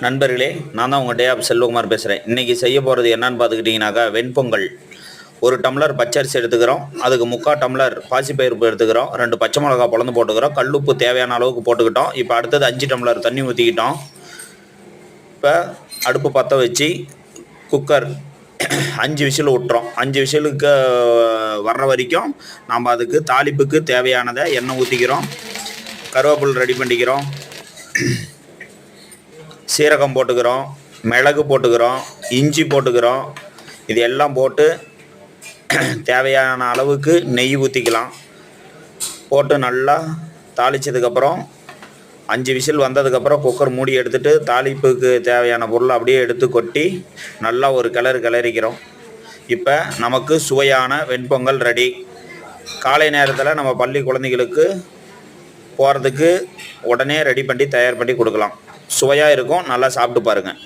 நண்பர்களே, நான் தான் உங்கள் டே ஆஃப் செல்வகுமார் பேசுகிறேன். இன்றைக்கி செய்ய போகிறது என்னன்னு பார்த்துக்கிட்டிங்கனாக்கா, வெண்பொங்கல். 1 டம்ளர் பச்சரிசி எடுத்துக்கிறோம். அதுக்கு 3/4 டம்ளர் பாசிப்பயிறு எடுத்துக்கிறோம். 2 பச்சை மிளகா பொளந்து போட்டுக்கிறோம். கல்லுப்பு தேவையான அளவுக்கு போட்டுக்கிட்டோம். இப்போ அடுத்தது 5 டம்ளர் தண்ணி ஊற்றிக்கிட்டோம். இப்போ அடுப்பு பற்ற வச்சு குக்கர் 5 விசில் விட்டுறோம். 5 விசிலுக்கு வர்ற வரைக்கும் நாம் அதுக்கு தாளிப்புக்கு தேவையானதை எண்ணெய் ஊற்றிக்கிறோம். கருவேப்பிலை ரெடி பண்ணிக்கிறோம். சீரகம் போட்டுக்கிறோம், மிளகு போட்டுக்கிறோம், இஞ்சி போட்டுக்கிறோம். இது எல்லாம் போட்டு தேவையான அளவுக்கு நெய் ஊற்றிக்கலாம். போட்டு நல்லா தாளித்ததுக்கப்புறம் 5 விசில் வந்ததுக்கப்புறம் குக்கர் மூடி எடுத்துகிட்டு தாளிப்புக்கு தேவையான பொருளை அப்படியே எடுத்து கொட்டி நல்லா ஒரு கிளறிக்கிறோம். இப்போ நமக்கு சுவையான வெண்பொங்கல் ரெடி. காலை நேரத்தில் நம்ம பள்ளி குழந்தைகளுக்கு போகிறதுக்கு உடனே ரெடி பண்ணி தயார் பண்ணி கொடுக்கலாம். சுவையாக இருக்கும். நல்லா சாப்பிட்டு பாருங்கள்.